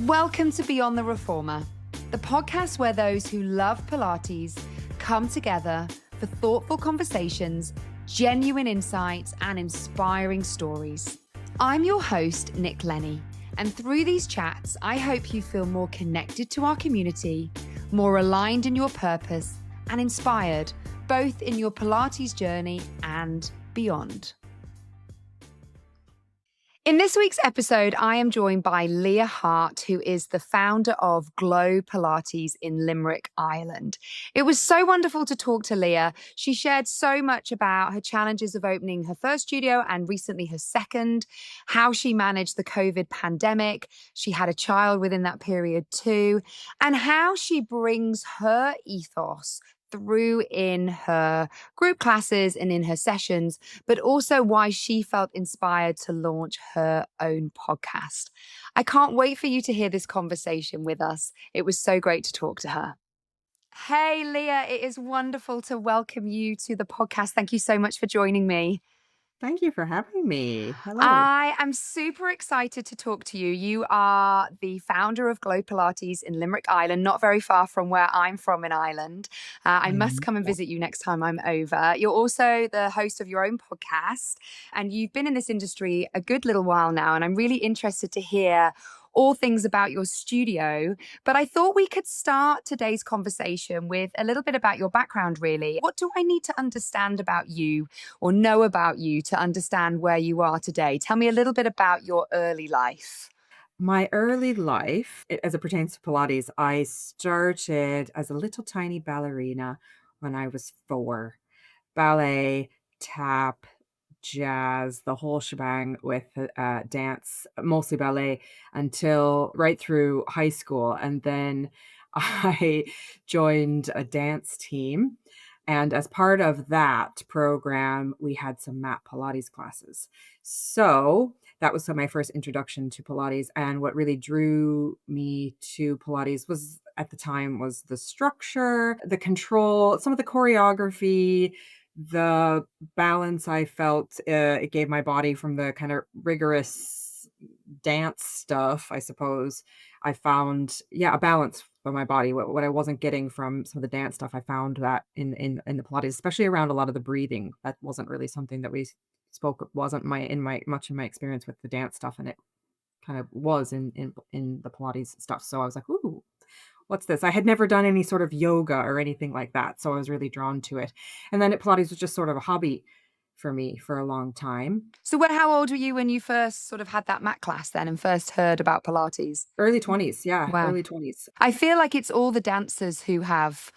Welcome to Beyond the Reformer, the podcast where those who love Pilates come together for thoughtful conversations, genuine insights, and inspiring stories. I'm your host, Nic Lenny, and through these chats, I hope you feel more connected to our community, more aligned in your purpose, and inspired both in your Pilates journey and beyond. In this week's episode, I am joined by Leah Hart, who is the founder of Glow Pilates in Limerick, Ireland. It was so wonderful to talk to Leah. She shared so much about her challenges of opening her first studio and recently her second, how she managed the COVID pandemic. She had a child within that period too, and how she brings her ethos through in her group classes and in her sessions, but also why she felt inspired to launch her own podcast. I can't wait for you to hear this conversation with us. It was so great to talk to her. Hey, Leah, it is wonderful to welcome you to the podcast. Thank you so much for joining me. Thank you for having me. Hello. I am super excited to talk to you. You are the founder of Glow Pilates in Limerick, Ireland, not very far from where I'm from in Ireland. I must come and visit you next time I'm over. You're also the host of your own podcast, and you've been in this industry a good little while now, and I'm really interested to hear all things about your studio. But I thought we could start today's conversation with a little bit about your background, really. What do I need to understand about you or know about you to understand where you are today? Tell me a little bit about your early life. My early life, as it pertains to Pilates, I started as a little tiny ballerina when I was 4. Ballet, tap, jazz, the whole shebang with dance, mostly ballet, until right through high school. And then I joined a dance team. And as part of that program, we had some mat Pilates classes. So that was my first introduction to Pilates. And what really drew me to Pilates was at the time was the structure, the control, some of the choreography, the balance I felt it gave my body from the kind of rigorous dance stuff, I suppose. I found, a balance for my body. What I wasn't getting from some of the dance stuff, I found that in the Pilates, especially around a lot of the breathing. That wasn't really something that we spoke, wasn't much in my experience with the dance stuff, and it kind of was in the Pilates stuff. So I was like, ooh, what's this? I had never done any sort of yoga or anything like that, so I was really drawn to it. And then Pilates was just sort of a hobby for me for a long time. So how old were you when you first sort of had that mat class then and first heard about Pilates? Early 20s, Wow. Early 20s. I feel like it's all the dancers who have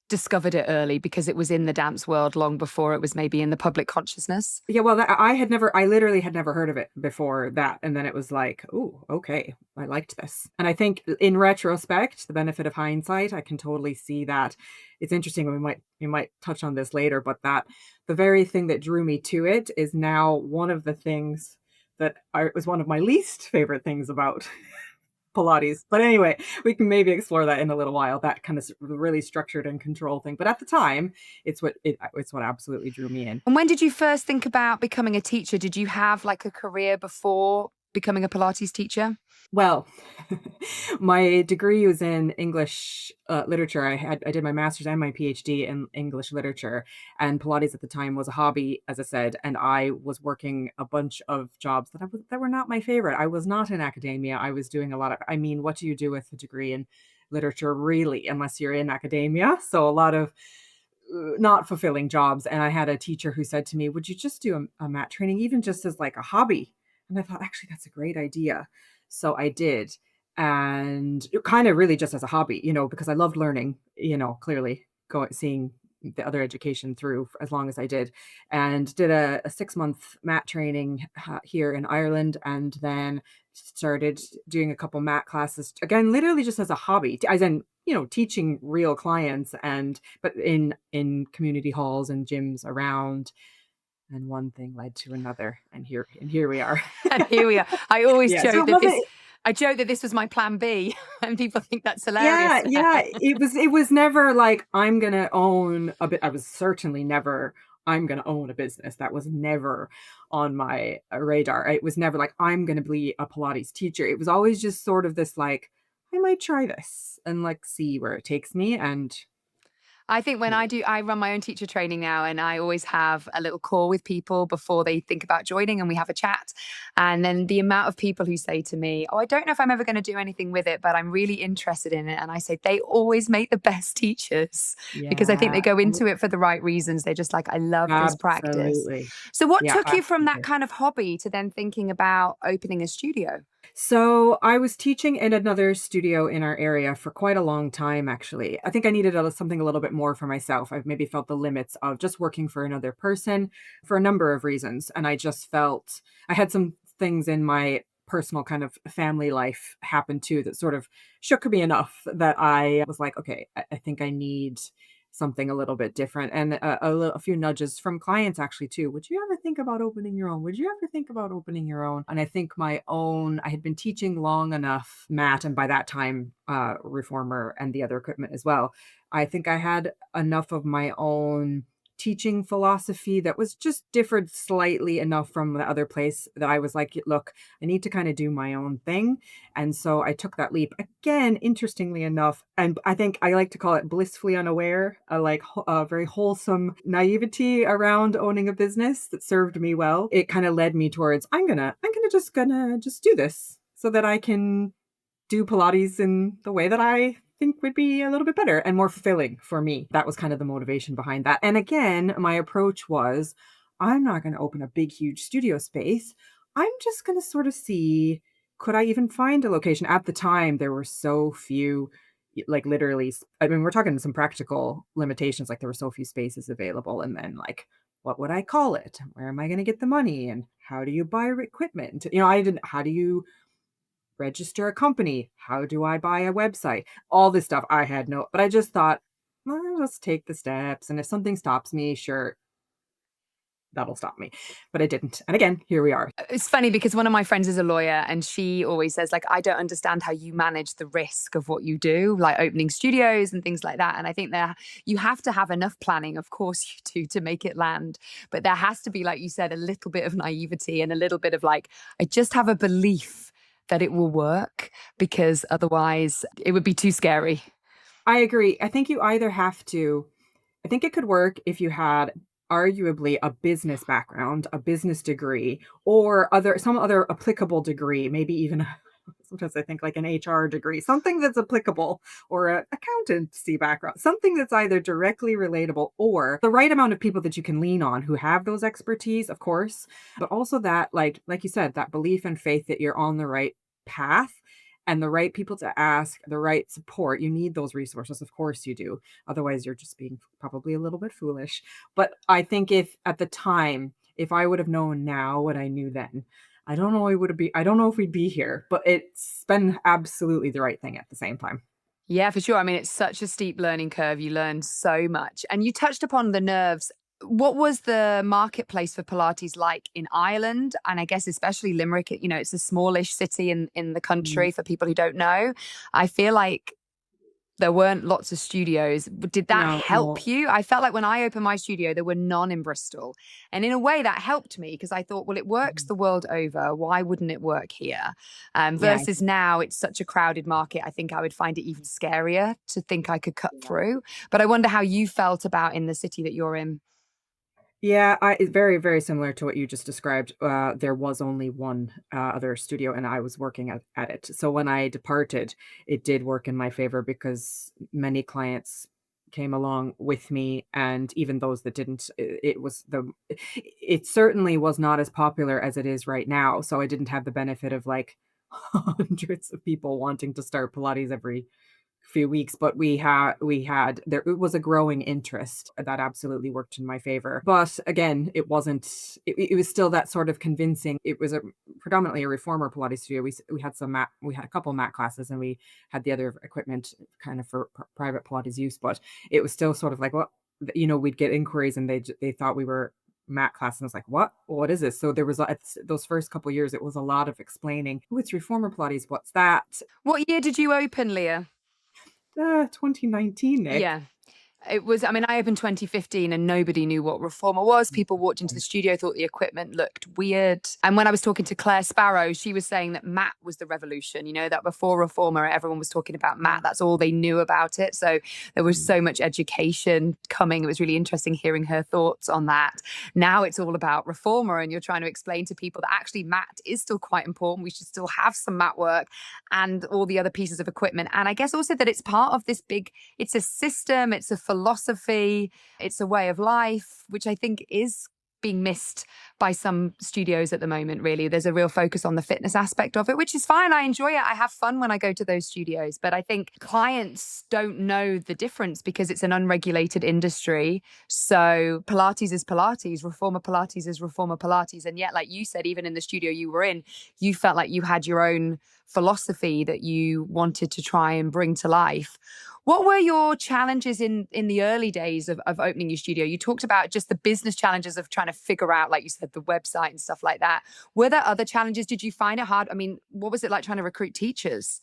discovered it early because it was in the dance world long before it was maybe in the public consciousness. Yeah, well, I literally had never heard of it before that. And then it was like, oh, okay, I liked this. And I think in retrospect, the benefit of hindsight, I can totally see that. It's interesting, we might touch on this later, but that the very thing that drew me to it is now one of the things that was one of my least favorite things about Pilates. But anyway, we can maybe explore that in a little while, that kind of really structured and control thing. But at the time, it's what absolutely drew me in. And when did you first think about becoming a teacher? Did you have like a career before becoming a Pilates teacher? Well, my degree was in English literature. I did my master's and my PhD in English literature, and Pilates at the time was a hobby, as I said, and I was working a bunch of jobs that were not my favorite. I was not in academia. I was doing a lot of, what do you do with a degree in literature really, unless you're in academia? So a lot of not fulfilling jobs. And I had a teacher who said to me, would you just do a mat training, even just as like a hobby? And I thought, actually, that's a great idea. So I did, and kind of really just as a hobby, because I loved learning, clearly seeing the other education through for as long as I did, and did a 6-month mat training here in Ireland, and then started doing a couple mat classes, again, literally just as a hobby, as in, teaching real clients, but in community halls and gyms around. And one thing led to another, and here we are. And here we are. I always Yeah, joke so I joke that this was my plan B, and people think that's hilarious. Yeah. It was never like I'm gonna own a bit. I was certainly never I'm going to own a business. That was never on my radar. It was never like, I'm going to be a Pilates teacher. It was always just sort of this like, I might try this and like see where it takes me. And I think when I run my own teacher training now, and I always have a little call with people before they think about joining, and we have a chat. And then the amount of people who say to me, "Oh, I don't know if I'm ever going to do anything with it, but I'm really interested in it." And I say, they always make the best teachers because I think they yeah, go into it for the right reasons. They're just like, I love this practice. absolutely. So, what Yeah, took you from that absolutely. kind of hobby to then thinking about opening a studio? So I was teaching in another studio in our area for quite a long time, actually. I think I needed something a little bit more for myself. I've maybe felt the limits of just working for another person for a number of reasons. And I just felt I had some things in my personal kind of family life happen too that sort of shook me enough that I was like, okay, I think I need something a little bit different, and a few nudges from clients actually too. Would you ever think about opening your own? Would you ever think about opening your own? And I think my own, I had been teaching long enough mat, and by that time, reformer and the other equipment as well. I think I had enough of my own teaching philosophy that was just differed slightly enough from the other place that I was like, look, I need to kind of do my own thing. And so I took that leap again, interestingly enough, and I think I like to call it blissfully unaware, a like a very wholesome naivety around owning a business that served me well. It kind of led me towards I'm gonna just do this so that I can do Pilates in the way that I think would be a little bit better and more fulfilling for me. That was kind of the motivation behind that. And again, my approach was I'm not going to open a big, huge studio space. I'm just going to sort of see could I even find a location? At the time, there were so few, like literally, I mean, we're talking some practical limitations, like there were so few spaces available. And then, like, what would I call it? Where am I going to get the money? And how do you buy equipment? I didn't, how do you register a company? How do I buy a website? All this stuff I had no, but I just thought, well, let's take the steps. And if something stops me, sure, that'll stop me. But it didn't. And again, here we are. It's funny because one of my friends is a lawyer, and she always says, like, I don't understand how you manage the risk of what you do, like opening studios and things like that. And I think there you have to have enough planning, of course you do, to make it land. But there has to be, like you said, a little bit of naivety and a little bit of like, I just have a belief that it will work because otherwise it would be too scary. I agree. I think you either have to I think it could work if you had arguably a business background, a business degree, or other some other applicable degree, maybe even sometimes I think like an HR degree, something that's applicable or an accountancy background, something that's either directly relatable or the right amount of people that you can lean on who have those expertise, of course, but also that like you said, that belief and faith that you're on the right path and the right people to ask, the right support. You need those resources, of course you do. Otherwise, you're just being probably a little bit foolish. But I think if at the time, if I would have known now what I knew then, I don't know if we'd be here, but it's been absolutely the right thing at the same time. Yeah, for sure. I mean, it's such a steep learning curve. You learn so much. And you touched upon the nerves. What was the marketplace for Pilates like in Ireland? And I guess especially Limerick, it's a smallish city in the Mm, country for people who don't know. I feel like there weren't lots of studios. Did that no, help no. you? I felt like when I opened my studio, there were none in Bristol. And in a way, that helped me because I thought, well, it works Mhm. the world over. Why wouldn't it work here? Yeah, Versus now, it's such a crowded market. I think I would find it even scarier to think I could cut yeah. through. But I wonder how you felt about in the city that you're in. Yeah, it's very, very similar to what you just described. There was only one other studio, and I was working at it. So when I departed, it did work in my favor because many clients came along with me, and even those that didn't, it certainly was not as popular as it is right now. So I didn't have the benefit of like hundreds of people wanting to start Pilates every few weeks, but we had there it was a growing interest that absolutely worked in my favor. But again, it was still that sort of convincing. It was a predominantly a reformer Pilates studio. We had a couple mat classes and we had the other equipment kind of for private Pilates use, but it was still sort of like we'd get inquiries and they thought we were mat class and I was like, what is this? So there was those first couple years, it was a lot of explaining, oh, it's reformer Pilates. What's that? What year did you open, Leah? 2019, Nick. Yeah. It was, I mean, I opened 2015 and nobody knew what reformer was. People walked into the studio, thought the equipment looked weird. And when I was talking to Claire Sparrow, she was saying that mat was the revolution, that before reformer, everyone was talking about mat. That's all they knew about it. So there was so much education coming. It was really interesting hearing her thoughts on that. Now it's all about reformer, and you're trying to explain to people that actually mat is still quite important. We should still have some mat work and all the other pieces of equipment. And I guess also that it's part of this big, it's a system, it's a philosophy, it's a way of life, which I think is being missed by some studios at the moment, really. There's a real focus on the fitness aspect of it, which is fine. I enjoy it. I have fun when I go to those studios. But I think clients don't know the difference because it's an unregulated industry. So Pilates is Pilates, reformer Pilates is reformer Pilates. And yet, like you said, even in the studio you were in, you felt like you had your own philosophy that you wanted to try and bring to life. What were your challenges in the early days of opening your studio? You talked about just the business challenges of trying to figure out, like you said, the website and stuff like that. Were there other challenges? Did you find it hard? I mean, what was it like trying to recruit teachers?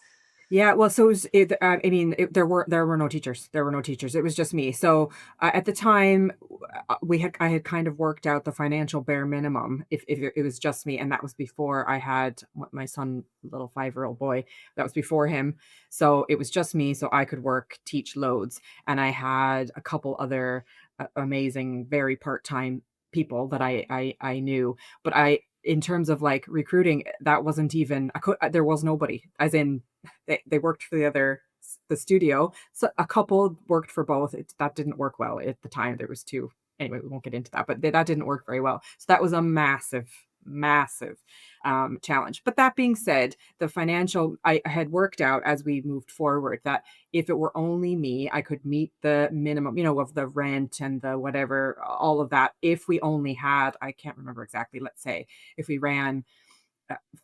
Yeah, well, so there were no teachers. There were no teachers. It was just me. So at the time, I had kind of worked out the financial bare minimum if it was just me, and that was before I had my son, little 5-year-old boy. That was before him. So it was just me, so I could work, teach loads, and I had a couple other amazing, very part-time people that I knew, but in terms of like recruiting, that wasn't even there was nobody, as in they worked for the studio. So a couple worked for both. That didn't work well at the time. There was two. Anyway, we won't get into that, but that didn't work very well. So that was a massive, massive challenge. But that being said, the financial, I had worked out as we moved forward that if it were only me, I could meet the minimum, of the rent and the whatever, all of that. If we only had, I can't remember exactly, let's say if we ran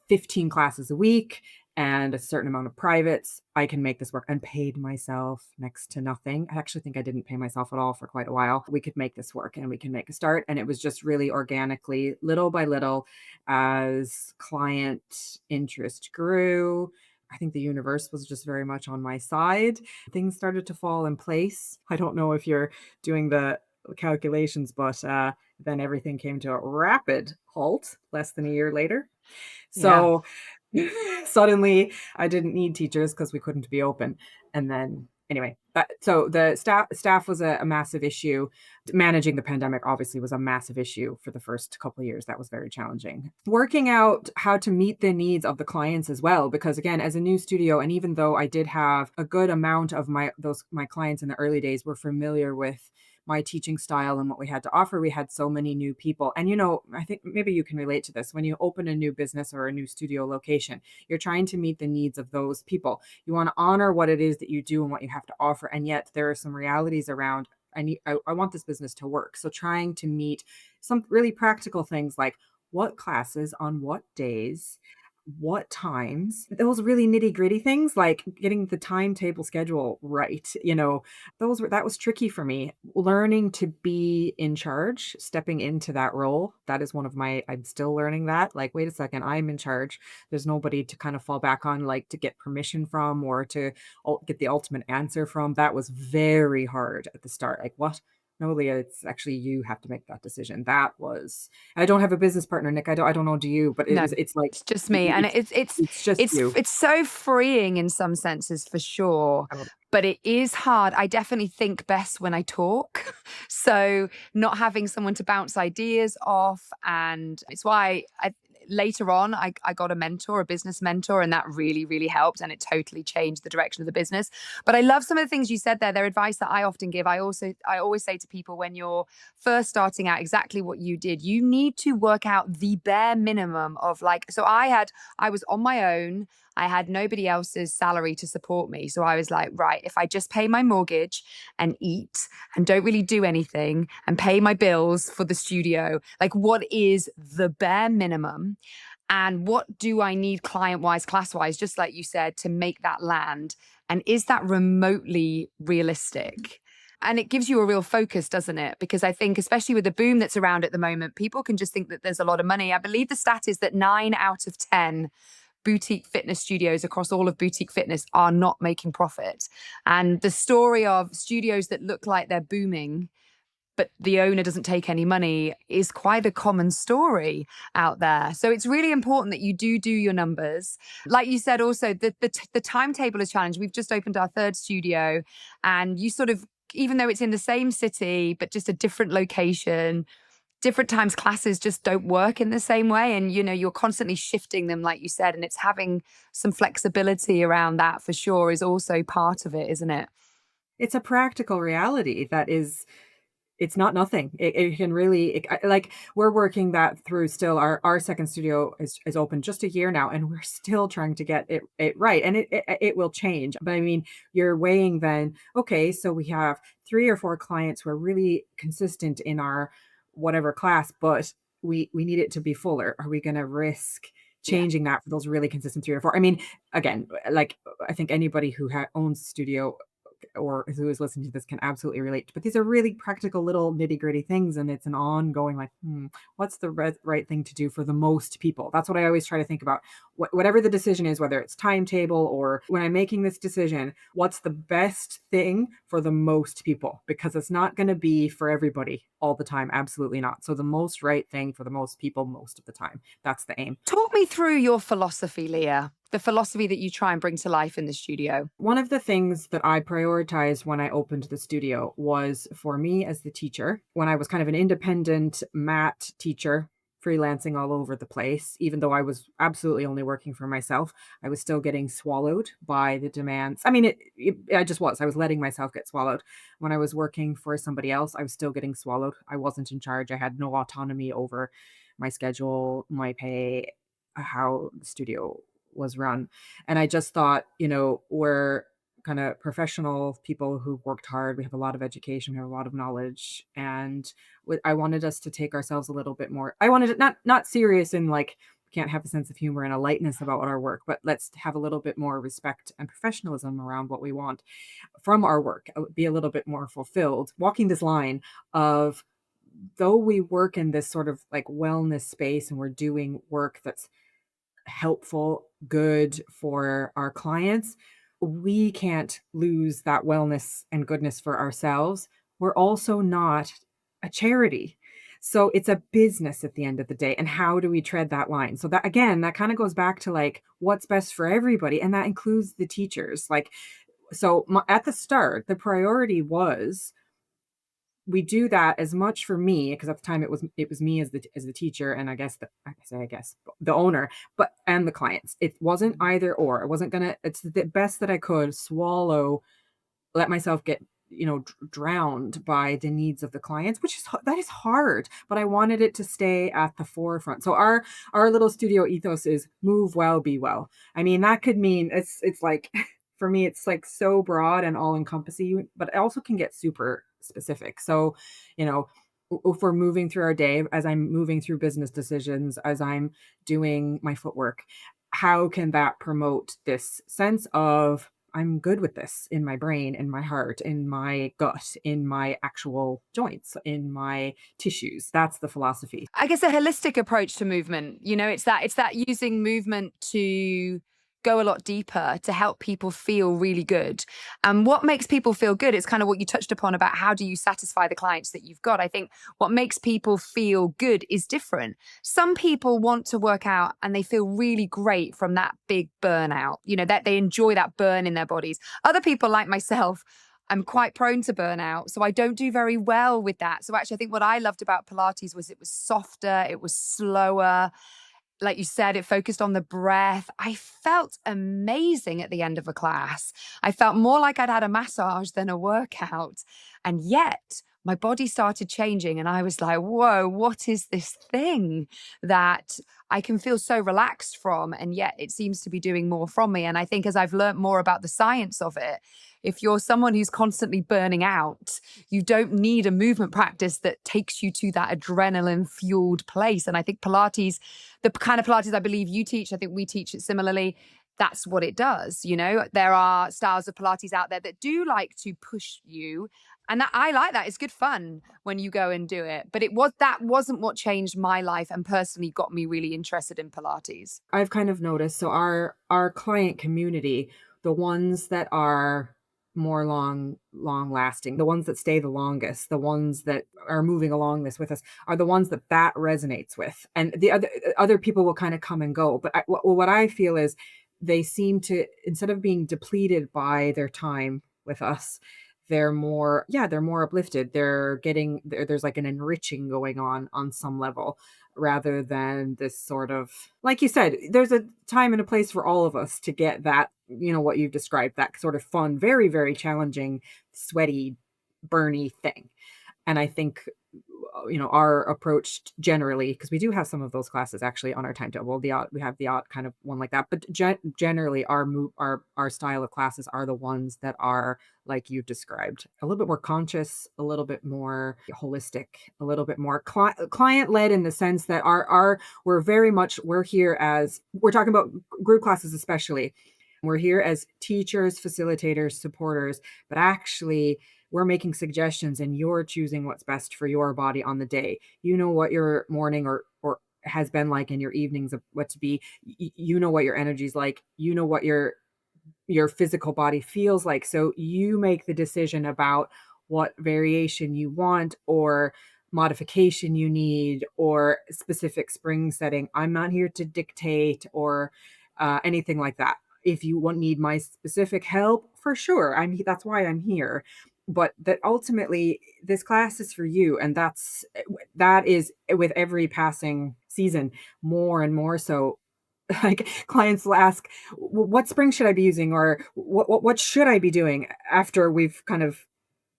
15 classes a week and a certain amount of privates, I can make this work, and paid myself next to nothing. I actually think I didn't pay myself at all for quite a while. We could make this work and we can make a start. And it was just really organically, little by little, as client interest grew. I think the universe was just very much on my side. Things started to fall in place. I don't know if you're doing the calculations, but then everything came to a rapid halt less than a year later. Yeah. So suddenly I didn't need teachers because we couldn't be open. And then anyway, so the staff was a massive issue. Managing the pandemic obviously was a massive issue for the first couple of years. That was very challenging. Working out how to meet the needs of the clients as well, because again, as a new studio, and even though I did have a good amount of my clients in the early days were familiar with my teaching style and what we had to offer, we had so many new people. And I think maybe you can relate to this. When you open a new business or a new studio location, you're trying to meet the needs of those people. You want to honor what it is that you do and what you have to offer, and yet there are some realities around, I want this business to work. So trying to meet some really practical things like what classes on what days, what times, those really nitty gritty things, like getting the timetable schedule right. That was tricky for me. Learning to be in charge, stepping into that role. That is I'm still learning that. Like, wait a second, I'm in charge. There's nobody to kind of fall back on, like to get permission from or to get the ultimate answer from. That was very hard at the start. Like, what? No, Leah, it's actually you have to make that decision. I don't have a business partner, Nick. I don't know, do you? But No, it's like, it's just me. And it's just you. it's so freeing in some senses for sure. But it is hard. I definitely think best when I talk. So not having someone to bounce ideas off. And it's why later on, I got a business mentor, and that really, really helped. And it totally changed the direction of the business. But I love some of the things you said there. They're advice that I often give. I always say to people, when you're first starting out, exactly what you did, you need to work out the bare minimum of, like, so I was on my own. I had nobody else's salary to support me. So I was like, right, if I just pay my mortgage and eat and don't really do anything and pay my bills for the studio, like, what is the bare minimum? And what do I need client-wise, class-wise, just like you said, to make that land? And is that remotely realistic? And it gives you a real focus, doesn't it? Because I think, especially with the boom that's around at the moment, people can just think that there's a lot of money. I believe the stat is that 9 out of 10 boutique fitness studios across all of boutique fitness are not making profit. And the story of studios that look like they're booming but the owner doesn't take any money is quite a common story out there. So it's really important that you do your numbers. Like you said, also the timetable is challenged. We've just opened our third studio, and you sort of, even though it's in the same city but just a different location, different times classes just don't work in the same way. And you're constantly shifting them, like you said, and it's having some flexibility around that for sure is also part of it, isn't it? It's a practical reality that is it's not nothing. It can really like, we're working that through still. Our second studio is open just a year now, and we're still trying to get it right, and it will change. But I mean, you're weighing then, okay, so we have 3 or 4 clients who are really consistent in our whatever class, but we need it to be fuller. Are we gonna risk Yeah. changing that for those really consistent 3 or 4? I mean, again, like, I think anybody who owns a studio or who is listening to this can absolutely relate. But these are really practical little nitty-gritty things, and it's an ongoing, like, what's the right thing to do for the most people? That's what I always try to think about. Whatever the decision is, whether it's timetable or when I'm making this decision, what's the best thing for the most people? Because it's not going to be for everybody all the time. Absolutely not. So the most right thing for the most people most of the time. That's the aim. Talk me through your philosophy, Leah, the philosophy that you try and bring to life in the studio. One of the things that I prioritized when I opened the studio was for me as the teacher, when I was kind of an independent mat teacher, freelancing all over the place, even though I was absolutely only working for myself, I was still getting swallowed by the demands. I mean, I just was. I was letting myself get swallowed. When I was working for somebody else, I was still getting swallowed. I wasn't in charge. I had no autonomy over my schedule, my pay, how the studio was run. And I just thought, we're kind of professional people who worked hard. We have a lot of education, we have a lot of knowledge, and I wanted us to take ourselves a little bit more. I wanted it not serious and like we can't have a sense of humor and a lightness about our work, but let's have a little bit more respect and professionalism around what we want from our work. Be a little bit more fulfilled. Walking this line of, though we work in this sort of like wellness space and we're doing work that's helpful, good for our clients, we can't lose that wellness and goodness for ourselves. We're also not a charity. So it's a business at the end of the day. And how do we tread that line? So that, again, that kind of goes back to like what's best for everybody. And that includes the teachers. Like, so at the start, the priority was we do that as much for me, because at the time it was me as the teacher, and I guess the owner, but and the clients. It wasn't either or. It wasn't gonna. It's the best that I could swallow, let myself get drowned by the needs of the clients, which is that is hard. But I wanted it to stay at the forefront. So our little studio ethos is move well, be well. I mean, that could mean it's like for me, it's like so broad and all encompassing, but it also can get super specific. So, you know, if we're moving through our day, as I'm moving through business decisions, as I'm doing my footwork, how can that promote this sense of I'm good with this in my brain, in my heart, in my gut, in my actual joints, in my tissues? That's the philosophy. I guess a holistic approach to movement. It's that using movement to go a lot deeper to help people feel really good. And what makes people feel good is kind of what you touched upon about how do you satisfy the clients that you've got. I think what makes people feel good is different. Some people want to work out and they feel really great from that big burnout, that they enjoy that burn in their bodies. Other people like myself, I'm quite prone to burnout, so I don't do very well with that. So actually, I think what I loved about Pilates was it was softer, it was slower. Like you said, it focused on the breath. I felt amazing at the end of a class. I felt more like I'd had a massage than a workout. And yet my body started changing and I was like, whoa, what is this thing that I can feel so relaxed from? And yet it seems to be doing more from me. And I think as I've learned more about the science of it, if you're someone who's constantly burning out, you don't need a movement practice that takes you to that adrenaline fueled place. And I think Pilates, the kind of Pilates I believe you teach, I think we teach it similarly. That's what it does. There are styles of Pilates out there that do like to push you And that I like that. It's good fun when you go and do it. But that wasn't what changed my life and personally got me really interested in Pilates. I've kind of noticed, so our client community, the ones that are more long lasting, the ones that stay the longest, the ones that are moving along this with us are the ones that that resonates with. And the other people will kind of come and go. But what I feel is they seem to, instead of being depleted by their time with us, they're more, yeah, they're more uplifted. They're getting there's like an enriching going on some level, rather than this sort of, like you said, there's a time and a place for all of us to get that, what you've described, that sort of fun, very, very challenging, sweaty, burny thing. And I think, our approach generally, because we do have some of those classes actually on our timetable, we have the odd kind of one like that, but generally our style of classes are the ones that are like you've described, a little bit more conscious, a little bit more holistic, a little bit more client led, in the sense that we're here as, we're talking about group classes especially. We're here as teachers, facilitators, supporters, but actually we're making suggestions and you're choosing what's best for your body on the day. You know what your morning or has been like, in your evenings of what to be. You know what your energy's like. You know what your physical body feels like. So you make the decision about what variation you want, or modification you need, or specific spring setting. I'm not here to dictate or anything like that. If you need my specific help, for sure, that's why I'm here. But that ultimately this class is for you, and that is, with every passing season, more and more so. Like, clients will ask, what spring should I be using, or what should I be doing, after we've kind of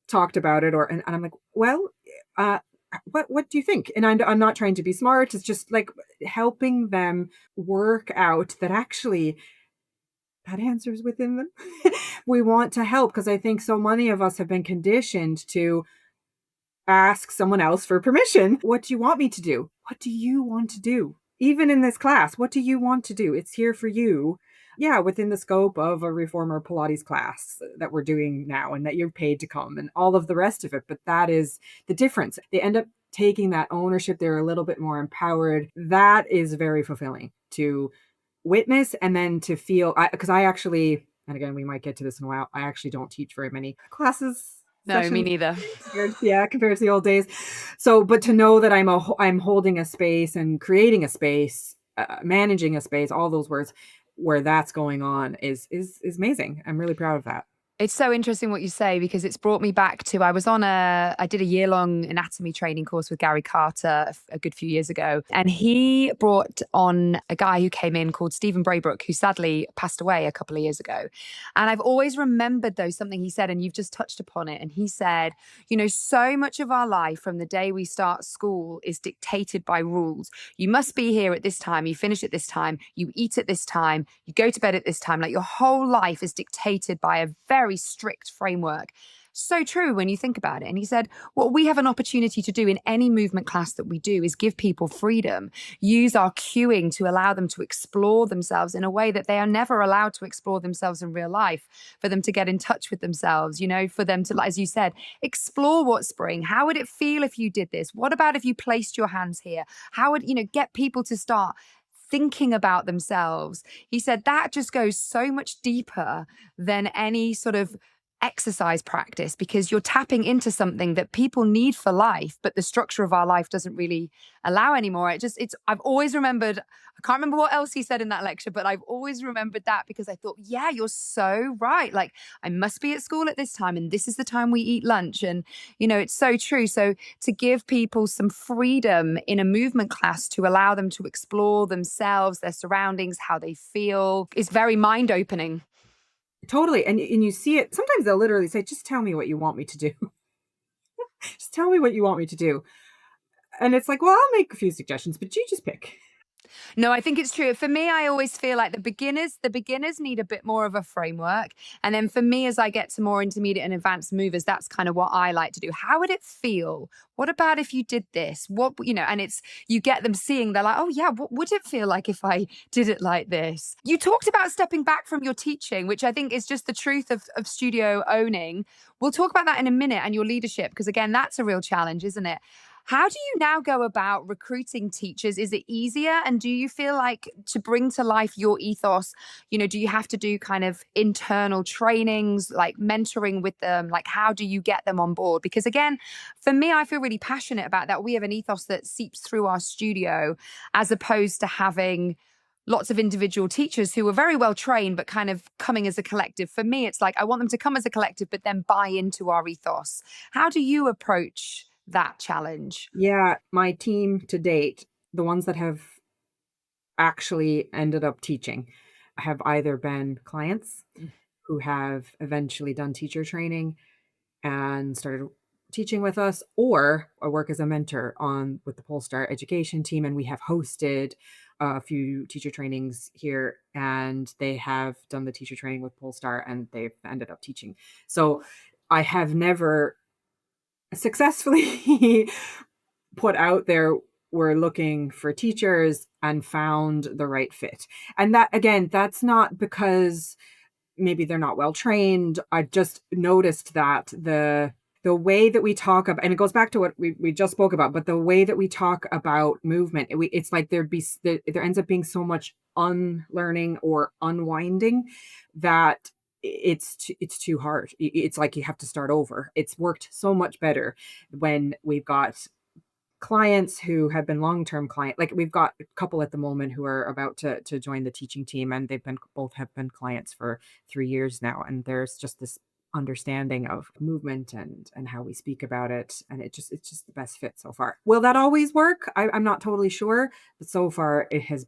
talked about it, and I'm like, well, uh, what do you think? And I'm not trying to be smart. It's just like helping them work out that actually that answer's within them. We want to help, because I think so many of us have been conditioned to ask someone else for permission. What do you want me to do? What do you want to do? Even in this class, what do you want to do? It's here for you. Yeah, within the scope of a reformer Pilates class that we're doing now, and that you're paid to come, and all of the rest of it. But that is the difference. They end up taking that ownership. They're a little bit more empowered. That is very fulfilling to witness, and then to feel, because I actually, and again, we might get to this in a while, I actually don't teach very many classes, No, me sessions, neither. compared to the old days. So, but to know that I'm holding a space and creating a space, managing a space, all those words, where that's going on is amazing. I'm really proud of that. It's so interesting what you say, because it's brought me back to, I did a year-long anatomy training course with Gary Carter a good few years ago. And he brought on a guy who came in called Stephen Braybrook, who sadly passed away a couple of years ago. And I've always remembered, though, something he said, and you've just touched upon it. And he said, so much of our life from the day we start school is dictated by rules. You must be here at this time, you finish at this time, you eat at this time, you go to bed at this time. Like, your whole life is dictated by a very strict framework. So true when you think about it. And he said, what we have an opportunity to do in any movement class that we do is give people freedom, use our cueing to allow them to explore themselves in a way that they are never allowed to explore themselves in real life, for them to get in touch with themselves, for them to, as you said, explore what spring. How would it feel if you did this? What about if you placed your hands here? How would, get people to start thinking about themselves? He said that just goes so much deeper than any sort of exercise practice, because you're tapping into something that people need for life, but the structure of our life doesn't really allow anymore. I've always remembered, I can't remember what else he said in that lecture, but I've always remembered that, because I thought, yeah, you're so right. Like, I must be at school at this time, and this is the time we eat lunch. And, it's so true. So to give people some freedom in a movement class to allow them to explore themselves, their surroundings, how they feel, is very mind opening. Totally. And you see it, sometimes they'll literally say, just tell me what you want me to do. Just tell me what you want me to do. And it's like, well, I'll make a few suggestions, but you just pick. No, I think it's true. For me, I always feel like the beginners need a bit more of a framework. And then for me, as I get to more intermediate and advanced movers, that's kind of what I like to do. How would it feel? What about if you did this? What, and it's, you get them seeing, they're like, oh yeah, what would it feel like if I did it like this? You talked about stepping back from your teaching, which I think is just the truth of studio owning. We'll talk about that in a minute, and your leadership, because again, that's a real challenge, isn't it? How do you now go about recruiting teachers? Is it easier? And do you feel like to bring to life your ethos, do you have to do kind of internal trainings, like mentoring with them? Like, how do you get them on board? Because again, for me, I feel really passionate about that. We have an ethos that seeps through our studio, as opposed to having lots of individual teachers who are very well trained, but kind of coming as a collective. For me, it's like I want them to come as a collective, but then buy into our ethos. How do you approach that challenge? Yeah, my team to date, the ones that have actually ended up teaching, have either been clients who have eventually done teacher training and started teaching with us, or I work as a mentor on with the Polestar education team, and we have hosted a few teacher trainings here, and they have done the teacher training with Polestar and they've ended up teaching. So I have never successfully put out there, we're looking for teachers, and found the right fit. And that, again, that's not because maybe they're not well trained. I just noticed that the way that we talk about, and it goes back to what we just spoke about, but the way that we talk about movement, it's like there ends up being so much unlearning or unwinding that it's too hard. It's like you have to start over. It's worked so much better when we've got clients who have been long-term client. Like, we've got a couple at the moment who are about to join the teaching team, and both have been clients for 3 years now, and there's just this understanding of movement and how we speak about it, and it's just the best fit so far. Will that always work? I'm not totally sure, but so far it has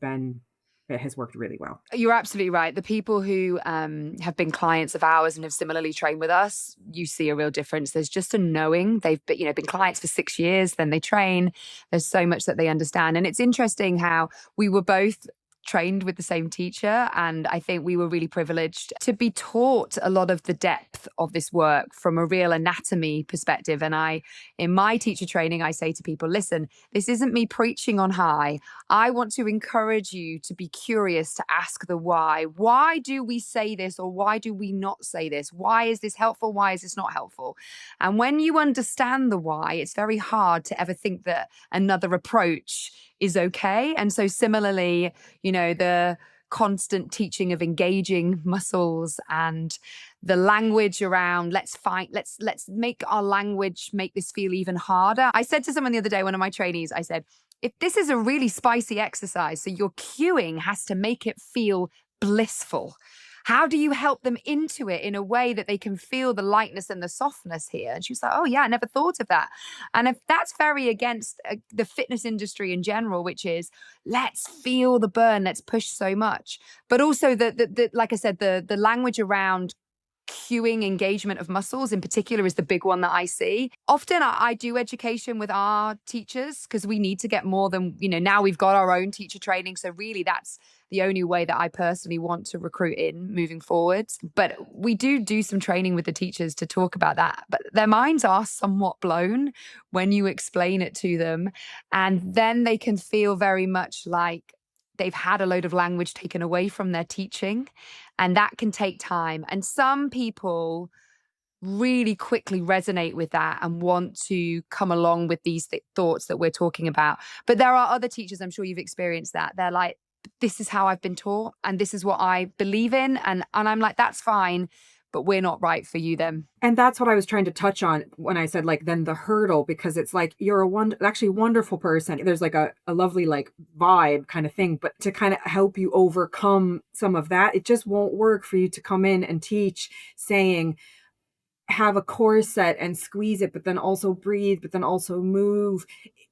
worked really well. You're absolutely right. The people who have been clients of ours and have similarly trained with us, you see a real difference. There's just a knowing. They've been clients for 6 years, then they train. There's so much that they understand. And it's interesting how we were both trained with the same teacher. And I think we were really privileged to be taught a lot of the depth of this work from a real anatomy perspective. And in my teacher training, I say to people, listen, this isn't me preaching on high. I want to encourage you to be curious, to ask the why. Why do we say this, or why do we not say this? Why is this helpful? Why is this not helpful? And when you understand the why, it's very hard to ever think that another approach is okay. And so similarly, the constant teaching of engaging muscles and the language around let's fight, let's make our language make this feel even harder. I said to someone the other day, one of my trainees, I said, if this is a really spicy exercise, so your cueing has to make it feel blissful, how do you help them into it in a way that they can feel the lightness and the softness here? And she was like, oh yeah, I never thought of that. And if that's very against the fitness industry in general, which is let's feel the burn, let's push so much. But also the like I said, the language around cueing engagement of muscles in particular is the big one that I see. Often I do education with our teachers because we need to get more than, now we've got our own teacher training. So really that's the only way that I personally want to recruit in moving forwards. But we do some training with the teachers to talk about that. But their minds are somewhat blown when you explain it to them. And then they can feel very much like they've had a load of language taken away from their teaching, and that can take time. And some people really quickly resonate with that and want to come along with these thoughts that we're talking about. But there are other teachers, I'm sure you've experienced that. They're like, this is how I've been taught and this is what I believe in. And I'm like, that's fine, but we're not right for you then. And that's what I was trying to touch on when I said, like, then the hurdle, because it's like, you're actually wonderful person. There's like a lovely like vibe kind of thing, but to kind of help you overcome some of that, it just won't work for you to come in and teach saying, have a core set and squeeze it, but then also breathe, but then also move.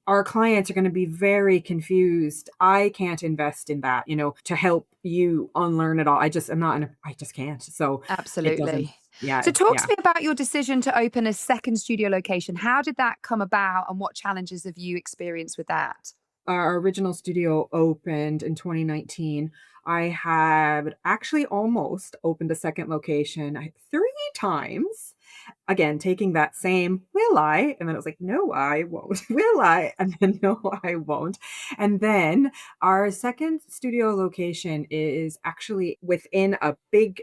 Our clients are going to be very confused. I can't invest in that, to help you unlearn it all. I just can't. So it doesn't. Absolutely. Yeah. So talk Yeah. to me about your decision to open a second studio location. How did that come about and what challenges have you experienced with that? our original studio opened in 2019, I had actually almost opened a second location 3 times. Again, taking that same, "Will I?" And then it was like, "No, I won't. Will I?" And then, "No, I won't." And then our second studio location is actually within a big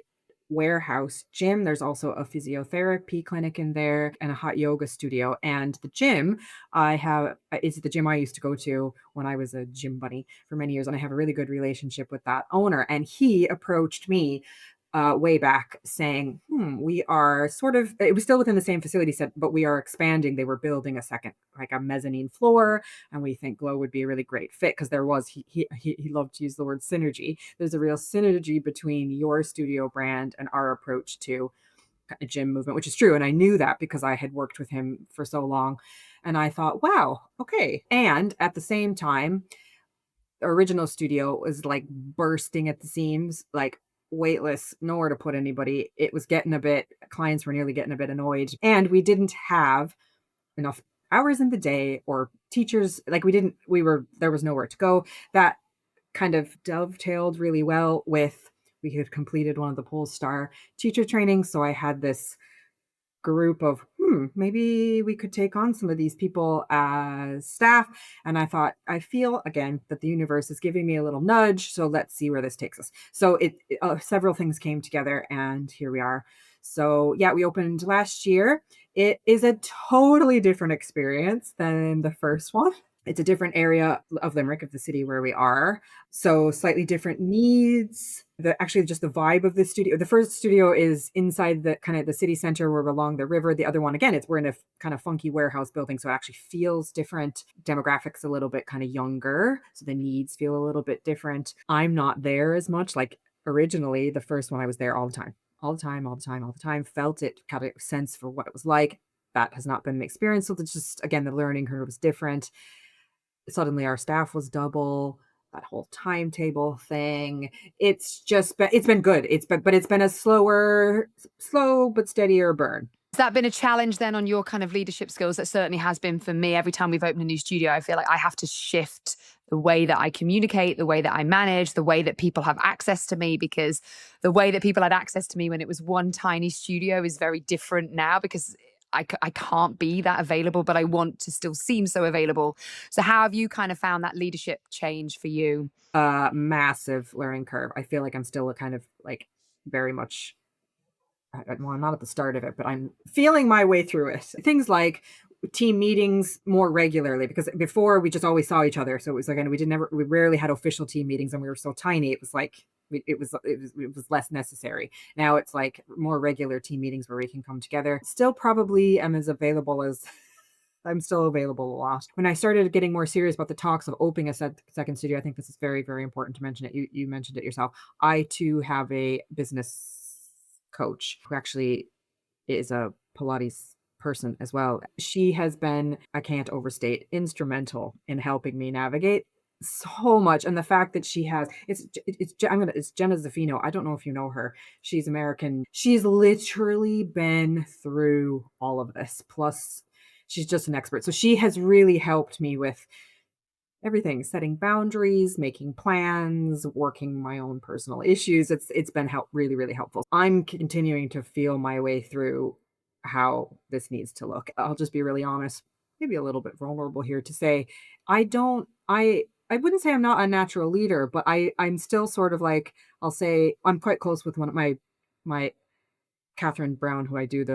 warehouse gym. There's also a physiotherapy clinic in there and a hot yoga studio. And the gym I have is the gym I used to go to when I was a gym bunny for many years. And I have a really good relationship with that owner. And he approached me way back saying, we are sort of, it was still within the same facility set, but we are expanding. They were building a second, like a mezzanine floor. And we think Glow would be a really great fit because there was, he loved to use the word synergy. There's a real synergy between your studio brand and our approach to a gym movement, which is true. And I knew that because I had worked with him for so long. And I thought, wow, okay. And at the same time, original studio was like bursting at the seams, like waitlist, nowhere to put anybody. It was getting a bit, clients were nearly getting a bit annoyed. And we didn't have enough hours in the day or teachers. Like there was nowhere to go. That kind of dovetailed really well with, we had completed one of the Polestar teacher trainings. So I had this group of maybe we could take on some of these people as staff. And I thought, I feel again that the universe is giving me a little nudge, so let's see where this takes us. So several things came together and here we are. So yeah, we opened last year. It is a totally different experience than the first one. It's a different area of Limerick, of the city where we are. So slightly different needs. Actually just the vibe of the studio. The first studio is inside the kind of the city center. We're along the river. The other one, again, we're in a kind of funky warehouse building. So it actually feels different. Demographics a little bit kind of younger. So the needs feel a little bit different. I'm not there as much. Like originally, the first one I was there all the time. All the time, all the time, all the time. Felt it, got a sense for what it was like. That has not been the experience. So it's just, again, the learning curve was different. Suddenly our staff was double, that whole timetable thing. It's been good. It's been a slow but steadier burn. Has that been a challenge then on your kind of leadership skills? That certainly has been for me. Every time we've opened a new studio, I feel like I have to shift the way that I communicate, the way that I manage, the way that people have access to me, because the way that people had access to me when it was one tiny studio is very different now because I can't be that available, but I want to still seem so available. So how have you kind of found that leadership change for you? Massive learning curve. I feel like I'm still a kind of like very much, well, I'm not at the start of it, but I'm feeling my way through it. Things like team meetings more regularly, because before we just always saw each other. So it was like, and we rarely had official team meetings, and we were so tiny. It was like, it was less necessary. Now it's like more regular team meetings where we can come together. Still probably am as available as I'm still available a lot. When I started getting more serious about the talks of opening a second studio, I think this is very, very important to mention it. You mentioned it yourself. I too have a business coach who actually is a Pilates person as well. She has been, I can't overstate, instrumental in helping me navigate so much. And the fact that she has, it's Jenna Zaffino. I don't know if you know her. She's American. She's literally been through all of this. Plus, she's just an expert. So she has really helped me with everything, setting boundaries, making plans, working my own personal issues. It's been really, really helpful. I'm continuing to feel my way through how this needs to look. I'll just be really honest, maybe a little bit vulnerable here to say I wouldn't say I'm not a natural leader, but I'm still sort of like, I'll say I'm quite close with one of my Catherine Brown, who I do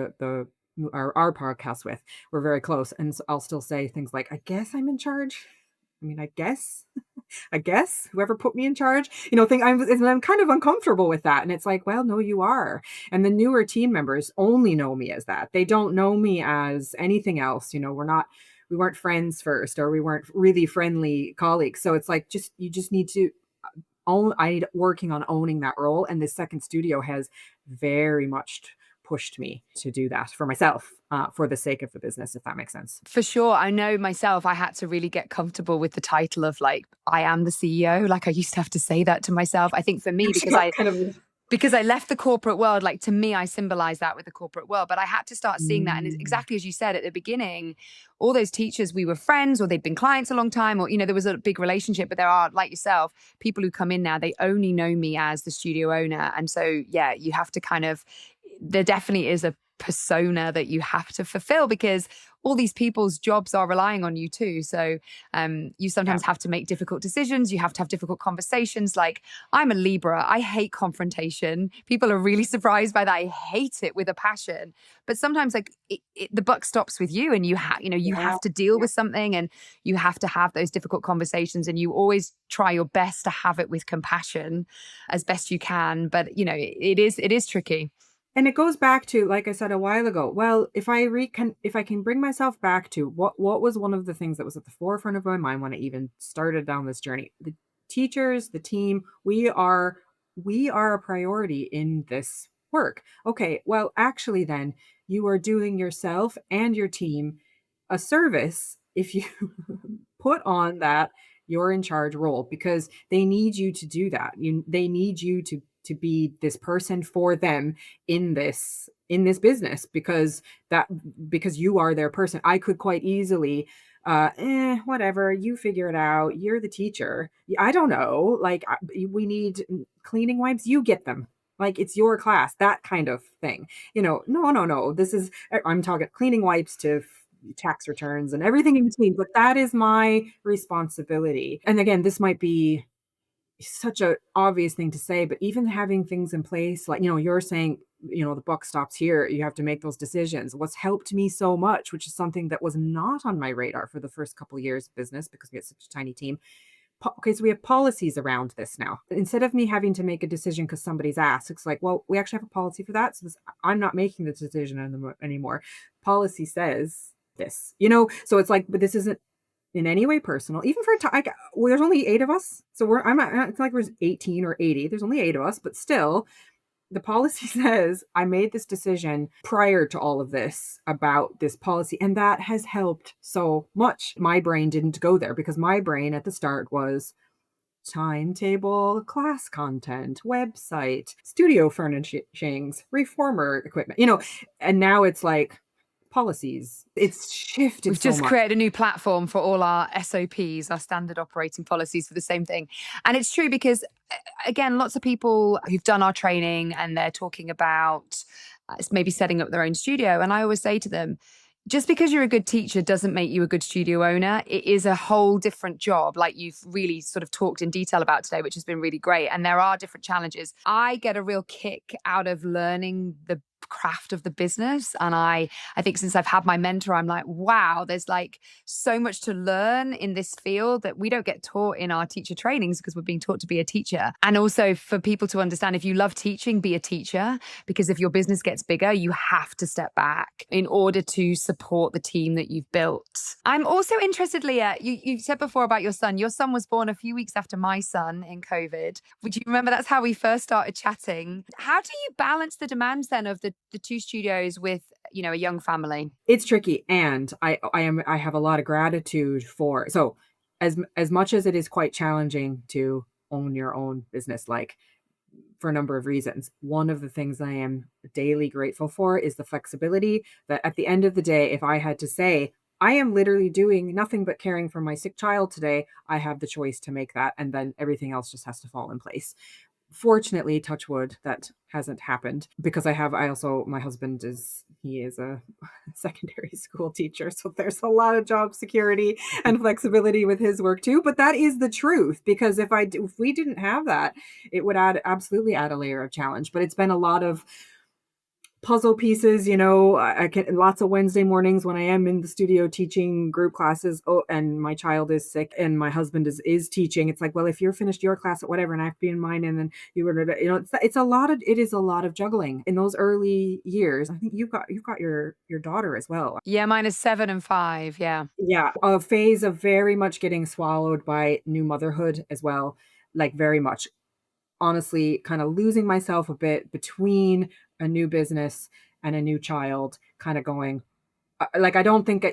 our podcast with. We're very close. And so I'll still say things like, I guess I'm in charge. I mean, I guess whoever put me in charge, I'm kind of uncomfortable with that. And it's like, well, no, you are. And the newer team members only know me as that. They don't know me as anything else. We weren't friends first, or we weren't really friendly colleagues. So it's like, you just need to working on owning that role. And this second studio has very much pushed me to do that for myself, for the sake of the business, if that makes sense. For sure. I know myself, I had to really get comfortable with the title of like, I am the CEO. Like I used to have to say that to myself. I think for me, because I kind of because I left the corporate world. Like, to me, I symbolize that with the corporate world, but I had to start seeing that. And it's Mm. exactly as you said at the beginning, all those teachers, we were friends or they'd been clients a long time, or, there was a big relationship. But there are, like yourself, people who come in now, they only know me as the studio owner. And so, yeah, you have to kind of, there definitely is a persona that you have to fulfill because all these people's jobs are relying on you too. So you Yeah. sometimes have to make difficult decisions. You have to have difficult conversations. Like, I'm a Libra. I hate confrontation. People are really surprised by that. I hate it with a passion. But sometimes, like, the buck stops with you, and you Yeah. have to deal Yeah. with something, and you have to have those difficult conversations. And you always try your best to have it with compassion as best you can. But it is tricky. And it goes back to, like I said a while ago, well, if I can bring myself back to what was one of the things that was at the forefront of my mind when I even started down this journey. The teachers, the team, we are a priority in this work. Okay, well, actually then you are doing yourself and your team a service if you put on that you're in charge role, because they need you to do that. They need you to be this person for them in this business, because you are their person. I could quite easily whatever, you figure it out, you're the teacher. I don't know, like, we need cleaning wipes, you get them, like it's your class, that kind of thing. No, no, no, I'm talking cleaning wipes to tax returns and everything in between, but that is my responsibility. And again, this might be such a obvious thing to say, but even having things in place, like, you're saying, the buck stops here. You have to make those decisions. What's helped me so much, which is something that was not on my radar for the first couple of years of business because we had such a tiny team. Okay, so we have policies around this now. Instead of me having to make a decision because somebody's asked, it's like, well, we actually have a policy for that. So I'm not making the decision anymore. Policy says this, so it's like, but this isn't in any way personal, even for like, well, there's only 8 of us. So I'm not, it's not like there's 18 or 80. There's only 8 of us, but still, the policy says I made this decision prior to all of this about this policy. And that has helped so much. My brain didn't go there because my brain at the start was timetable, class content, website, studio furnishings, reformer equipment, and now it's like policies. It's shifted We've so just much. created a new platform for all our SOPs, our standard operating policies, for the same thing. And it's true because, again, lots of people who've done our training and they're talking about maybe setting up their own studio. And I always say to them, just because you're a good teacher doesn't make you a good studio owner. It is a whole different job, like you've really sort of talked in detail about today, which has been really great. And there are different challenges. I get a real kick out of learning the craft of the business. And I think since I've had my mentor, I'm like, wow, there's like so much to learn in this field that we don't get taught in our teacher trainings because we're being taught to be a teacher. And also for people to understand, if you love teaching, be a teacher, because if your business gets bigger, you have to step back in order to support the team that you've built. I'm also interested, Leah, you said before about your son. Your son was born a few weeks after my son in COVID. Would you remember that's how we first started chatting? How do you balance the demands then of the 2 studios with, a young family? It's tricky, and I have a lot of gratitude for, so as much as it is quite challenging to own your own business, like, for a number of reasons. One of the things I am daily grateful for is the flexibility that at the end of the day, if I had to say, I am literally doing nothing but caring for my sick child today, I have the choice to make that, and then everything else just has to fall in place. Fortunately, touch wood, that hasn't happened because my husband he is a secondary school teacher. So there's a lot of job security and flexibility with his work too. But that is the truth, because if we didn't have that, it would absolutely add a layer of challenge. But it's been a lot of puzzle pieces. I can, lots of Wednesday mornings when I am in the studio teaching group classes, and my child is sick and my husband is teaching. It's like, well, if you're finished your class at whatever and I have to be in mine, and then it is a lot of juggling in those early years. I think you've got your daughter as well. Yeah, mine is 7 and 5. Yeah. Yeah, a phase of very much getting swallowed by new motherhood as well, like, very much, honestly, kind of losing myself a bit between a new business and a new child, kind of going, like, I don't think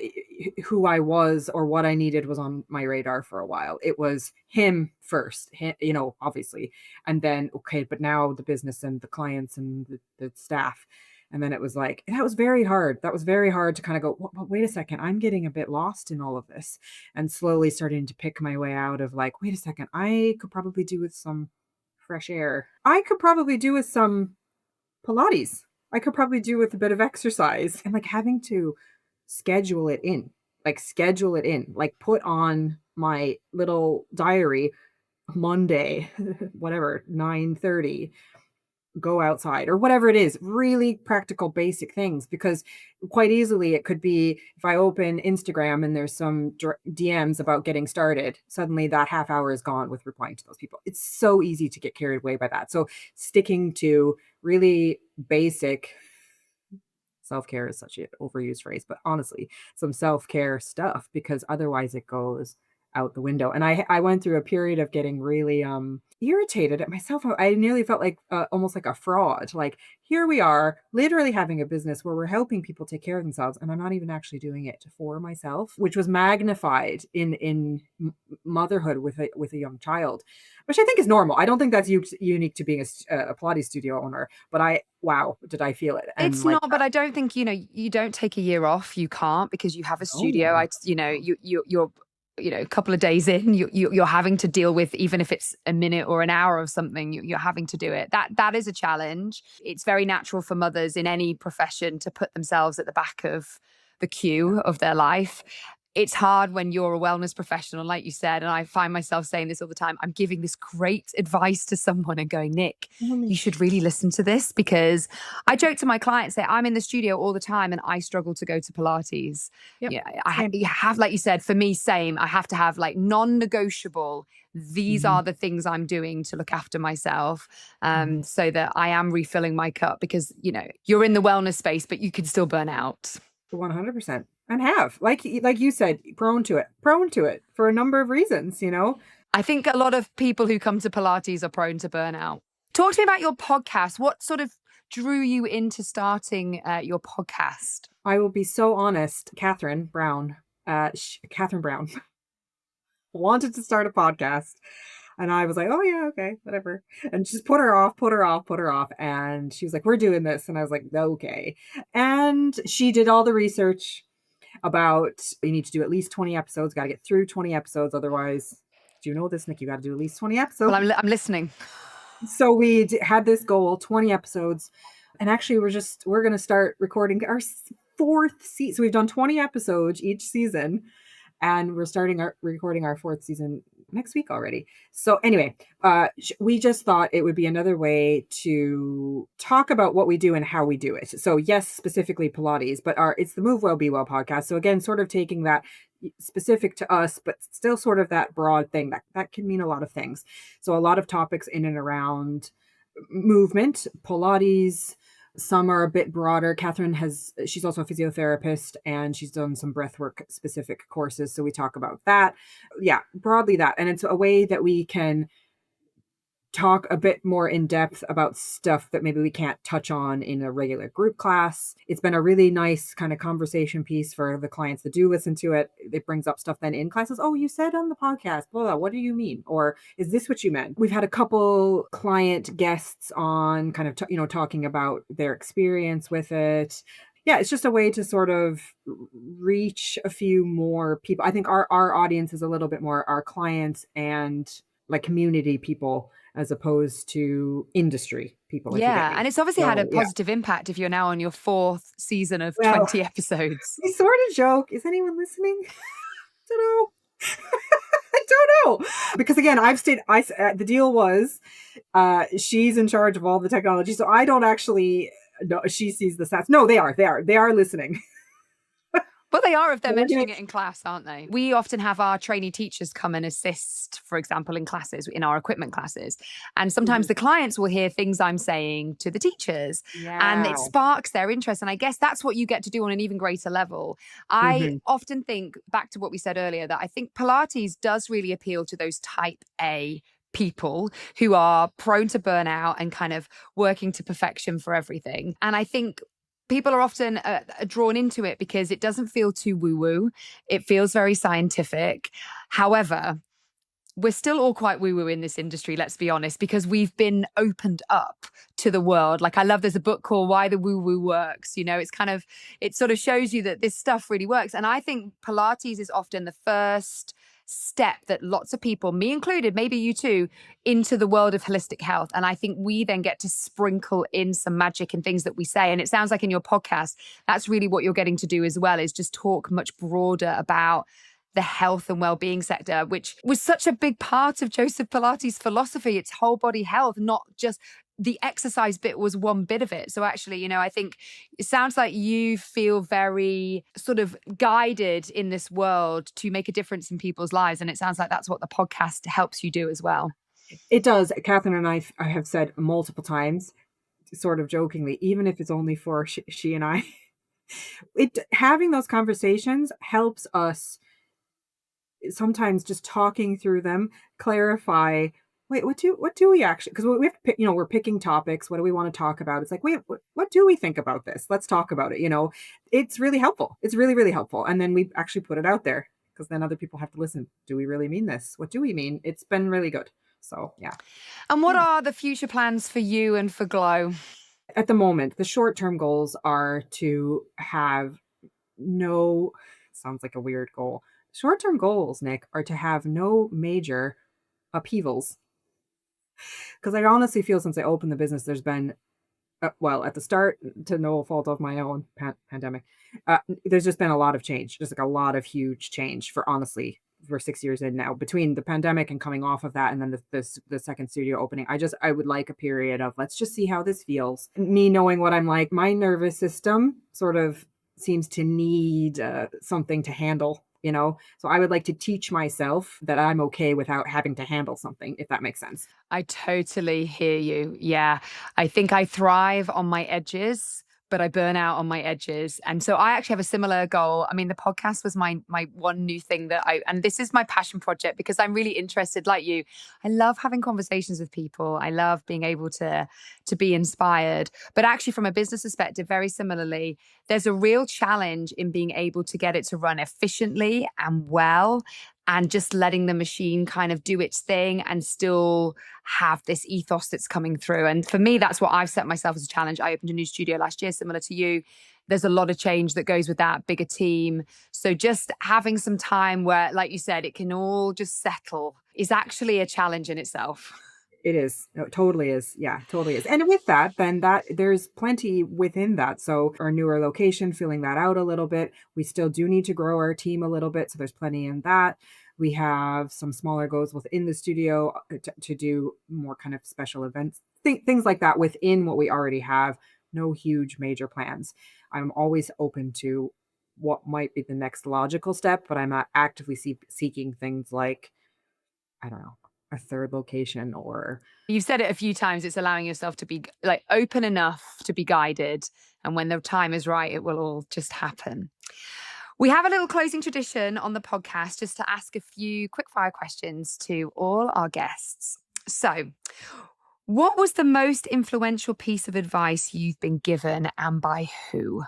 who I was or what I needed was on my radar for a while. It was him first, obviously. And then, okay, but now the business and the clients and the staff. And then it was like, that was very hard. That was very hard to kind of go, wait a second, I'm getting a bit lost in all of this, and slowly starting to pick my way out of like, wait a second, I could probably do with some fresh air. I could probably do with some Pilates. I could probably do with a bit of exercise, and like having to schedule it in, like put on my little diary Monday, whatever, 9:30, go outside or whatever it is, really practical, basic things, because quite easily it could be if I open Instagram and there's some DMs about getting started, suddenly that half hour is gone with replying to those people. It's so easy to get carried away by that. So sticking to really basic self-care is such an overused phrase, but honestly, some self-care stuff, because otherwise it goes out the window. And I went through a period of getting really irritated at myself. I nearly felt like almost like a fraud. Like, here we are literally having a business where we're helping people take care of themselves, and I'm not even actually doing it for myself, which was magnified in motherhood with a young child, which I think is normal. I don't think that's unique to being a Pilates studio owner, but wow, did I feel it. And It's like, not, but I don't think, you don't take a year off. You can't, because you have a studio. oh, You're, a couple of days in, you're having to deal with, even if it's a minute or an hour of something, you're having to do it. That is a challenge. It's very natural for mothers in any profession to put themselves at the back of the queue of their life. It's hard when you're a wellness professional, like you said, and I find myself saying this all the time. I'm giving this great advice to someone and going, Nic, you should really listen to this, because I joke to my clients, say I'm in the studio all the time and I struggle to go to Pilates. yep, Yeah, same. you have, like you said, for me, same. I have to have like non-negotiable. These Mhm. are the things I'm doing to look after myself, Mhm. so that I am refilling my cup, because you're in the wellness space, but you can still burn out. 100%. And have, like you said, prone to it for a number of reasons. I think a lot of people who come to Pilates are prone to burnout. Talk to me about your podcast. What sort of drew you into starting your podcast? I will be so honest. Catherine Brown wanted to start a podcast. And I was like, oh yeah, okay, whatever. And just put her off, put her off, put her off. And she was like, we're doing this. And I was like, okay. And she did all the research about, you need to do at least 20 episodes, got to get through 20 episodes. Otherwise, do you know this, Nick? You got to do at least 20 Well, episodes. I'm listening. So we had this goal, 20 episodes. And actually, we're going to start recording our fourth season. So we've done 20 episodes each season, and we're recording our fourth season next week already. So anyway, we just thought it would be another way to talk about what we do and how we do it. So yes, specifically Pilates, but it's the Move Well Be Well podcast. So again, sort of taking that specific to us, but still sort of that broad thing that can mean a lot of things. So a lot of topics in and around movement, Pilates. Some are a bit broader. She's also a physiotherapist, and she's done some breathwork specific courses. So we talk about that. Yeah, broadly that. And it's a way that we can talk a bit more in depth about stuff that maybe we can't touch on in a regular group class. It's been a really nice kind of conversation piece for the clients that do listen to it. It brings up stuff then in classes. Oh, you said on the podcast, blah, blah, what do you mean? Or is this what you meant? We've had a couple client guests on kind of, talking about their experience with it. Yeah, it's just a way to sort of reach a few more people. I think our audience is a little bit more our clients and like community people, as opposed to industry people, if you get Yeah. me. And it's obviously had a So yeah. positive impact if you're now on your fourth season of Well, 20 episodes. we sort of joke. Is anyone listening? Don't know. I don't know. Because again, the deal was, she's in charge of all the technology. So I don't actually know. She sees the stats. No, they are listening. Well, they are if they're So we're gonna, mentioning it in class, aren't they? We often have our trainee teachers come and assist, for example, in classes, in our equipment classes. And sometimes Mhm. the clients will hear things I'm saying to the teachers, and it Yeah. sparks their interest. And I guess that's what you get to do on an even greater level. I Hmm. often think, back to what we said earlier, that I think Pilates does really appeal to those type A people who are prone to burnout and kind of working to perfection for everything. And I think people are often drawn into it because it doesn't feel too woo woo. It feels very scientific. However, we're still all quite woo woo in this industry, let's be honest, because we've been opened up to the world. Like, I love there's a book called Why the Woo Woo Works. You know, it's kind of, it sort of shows you that this stuff really works. And I think Pilates is often the first step that lots of people, me included, maybe you too, into the world of holistic health. And I think we then get to sprinkle in some magic and things that we say. And it sounds like in your podcast, that's really what you're getting to do as well, is just talk much broader about the health and well-being sector, which was such a big part of Joseph Pilates' philosophy. It's whole body health, not just the exercise bit was one bit of it. So actually, you know, I think it sounds like you feel very sort of guided in this world to make a difference in people's lives. And it sounds like that's what the podcast helps you do as well. It does. Catherine and I have said multiple times, sort of jokingly, even if it's only for she and I, having those conversations helps us sometimes just talking through them, clarify, wait, what do we actually, because we have to pick, we're picking topics. What do we want to talk about? It's like, wait, what do we think about this? Let's talk about it. It's really helpful. It's really, really helpful. And then we actually put it out there because then other people have to listen. Do we really mean this? What do we mean? It's been really good. So, yeah. And what are the future plans for you and for Glow? At the moment, the short-term goals are to have no, sounds like a weird goal. Short-term goals, Nick, are to have no major upheavals. Because I honestly feel since I opened the business, there's been, well, at the start, to no fault of my own pandemic, there's just been a lot of change, just like a lot of huge change for honestly, we're 6 years in now between the pandemic and coming off of that. And then the second studio opening, I would like a period of, let's just see how this feels. Me knowing what I'm like, my nervous system sort of seems to need something to handle, so I would like to teach myself that I'm okay without having to handle something, if that makes sense. I totally hear you. Yeah. I think I thrive on my edges, but I burn out on my edges. And so I actually have a similar goal. I mean, the podcast was my one new thing and this is my passion project because I'm really interested, like you. I love having conversations with people. I love being able to be inspired. But actually, from a business perspective, very similarly, there's a real challenge in being able to get it to run efficiently and well, and just letting the machine kind of do its thing and still have this ethos that's coming through. And for me, that's what I've set myself as a challenge. I opened a new studio last year, similar to you. There's a lot of change that goes with that, bigger team. So just having some time where, like you said, it can all just settle is actually a challenge in itself. It is. No, it totally is. Yeah, totally is. And with that, then there's plenty within that. So our newer location, filling that out a little bit. We still do need to grow our team a little bit. So there's plenty in that. We have some smaller goals within the studio to do more kind of special events, things like that within what we already have. No huge major plans. I'm always open to what might be the next logical step, but I'm not actively seeking things like, I don't know, a third location or. You've said it a few times. It's allowing yourself to be like open enough to be guided. And when the time is right, it will all just happen. We have a little closing tradition on the podcast just to ask a few quickfire questions to all our guests. So, what was the most influential piece of advice you've been given and by who?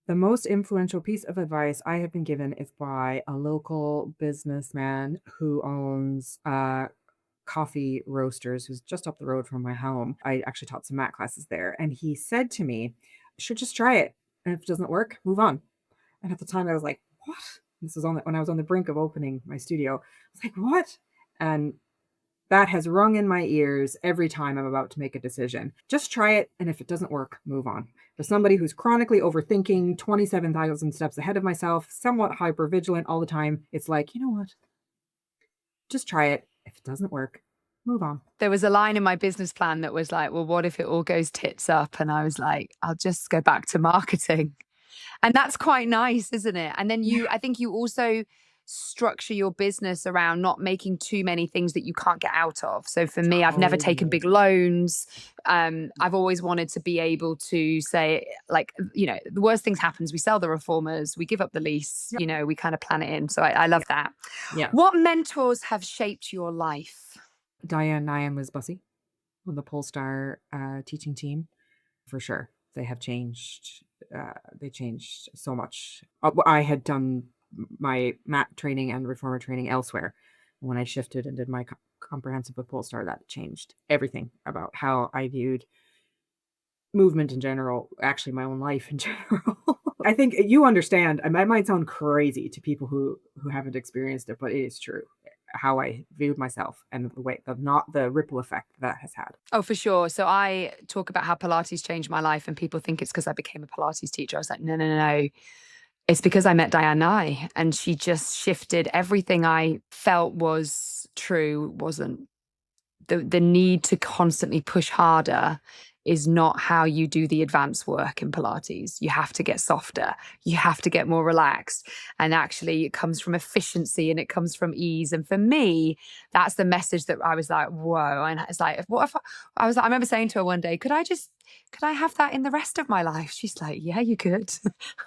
The most influential piece of advice I have been given is by a local businessman who owns coffee roasters, who's just up the road from my home. I actually taught some mat classes there. And he said to me, "You should just try it. And if it doesn't work, move on." And at the time I was like, what? This was when I was on the brink of opening my studio. I was like, what? And that has rung in my ears every time I'm about to make a decision. Just try it. And if it doesn't work, move on. For somebody who's chronically overthinking, 27,000 steps ahead of myself, somewhat hypervigilant all the time, it's like, you know what? Just try it. If it doesn't work, move on. There was a line in my business plan that was like, well, what if it all goes tits up? And I was like, I'll just go back to marketing. And that's quite nice, isn't it? And then I think you also structure your business around not making too many things that you can't get out of. So for me, I've never taken big loans. I've always wanted to be able to say, like, the worst things happens. We sell the reformers, we give up the lease, we kind of plan it in. So I love that. Yeah. What mentors have shaped your life? Diane Nyan was Bussy on the Polestar teaching team, for sure. They have changed. They changed so much. I had done my mat training and reformer training elsewhere. When I shifted and did my comprehensive with Polestar, that changed everything about how I viewed movement in general, actually my own life in general. I think you understand. It might sound crazy to people who haven't experienced it, but it is true. How I viewed myself and the way the not the ripple effect that has had. Oh, for sure. So I talk about how Pilates changed my life, and people think it's because I became a Pilates teacher. I was like, no, no, no, no. It's because I met Diane Nye, and she just shifted everything I felt was true, wasn't. The need to constantly push harder is not how you do the advanced work in Pilates. You have to get softer. You have to get more relaxed. And actually, it comes from efficiency and it comes from ease. And for me, that's the message that I was like, whoa. And it's like, what if I was like, I remember saying to her one day, could I have that in the rest of my life? She's like, yeah, you could.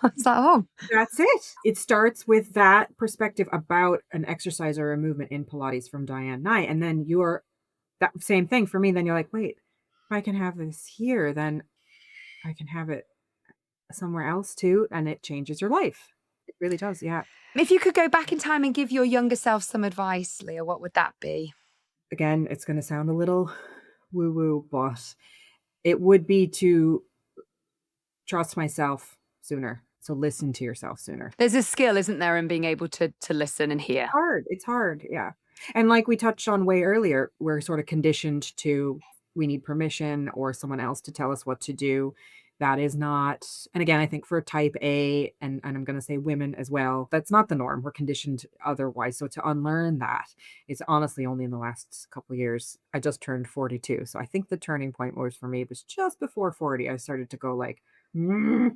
I was like, oh, That's it. It starts with that perspective about an exercise or a movement in Pilates from Diane Nye. And then you're that same thing for me. Then you're like, wait, if I can have this here, then I can have it somewhere else too. And it changes your life. It really does. Yeah. if you could go back in time and give your younger self some advice, Leah, what would that be? Again, it's going to sound a little woo woo, but it would be to trust myself sooner. So listen to yourself sooner. There's a skill, isn't there, in being able to listen and hear. Hard. It's hard. Yeah. And like we touched on way earlier, we're sort of conditioned to we need permission or someone else to tell us what to do. That is not, and again, I think for type A, and I'm going to say women as well, that's not the norm. We're conditioned otherwise. So to unlearn that is honestly only in the last couple of years. I just turned 42. So I think the turning point was for me, it was just before 40. I started to go like, "Mm."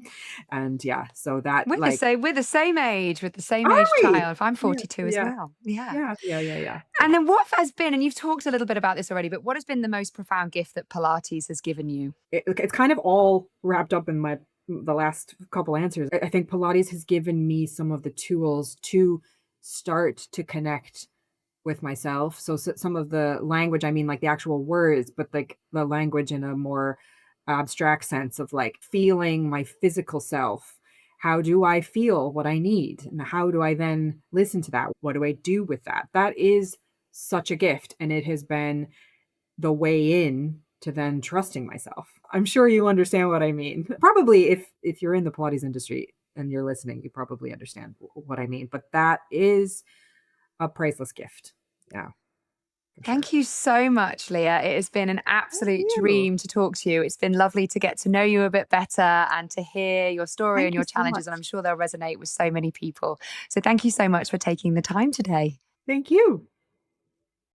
And yeah, so that like, We're the same age, with the same are age we? child. I'm Yeah, 42 as yeah, well. Yeah. yeah, yeah, yeah, yeah. And then what has been, and you've talked a little bit about this already, but what has been the most profound gift that Pilates has given you? It's kind of all wrapped up in the last couple answers. I think Pilates has given me some of the tools to start to connect with myself. So, some of the language, I mean, like the actual words, but like the language in a more abstract sense of like feeling my physical self. How do I feel what I need? And how do I then listen to that? What do I do with that? That is such a gift. And it has been the way in to then trusting myself. I'm sure you understand what I mean. Probably if you're in the Pilates industry and you're listening, you probably understand what I mean. But that is a priceless gift. Yeah, for sure. Thank you so much, Leah. It has been an Thank absolute you. dream to talk to you. It's been lovely to get to know you a bit better and to hear your story Thank and you your so challenges. And much. I'm sure they'll resonate with so many people. So thank you so much for taking the time today. Thank you.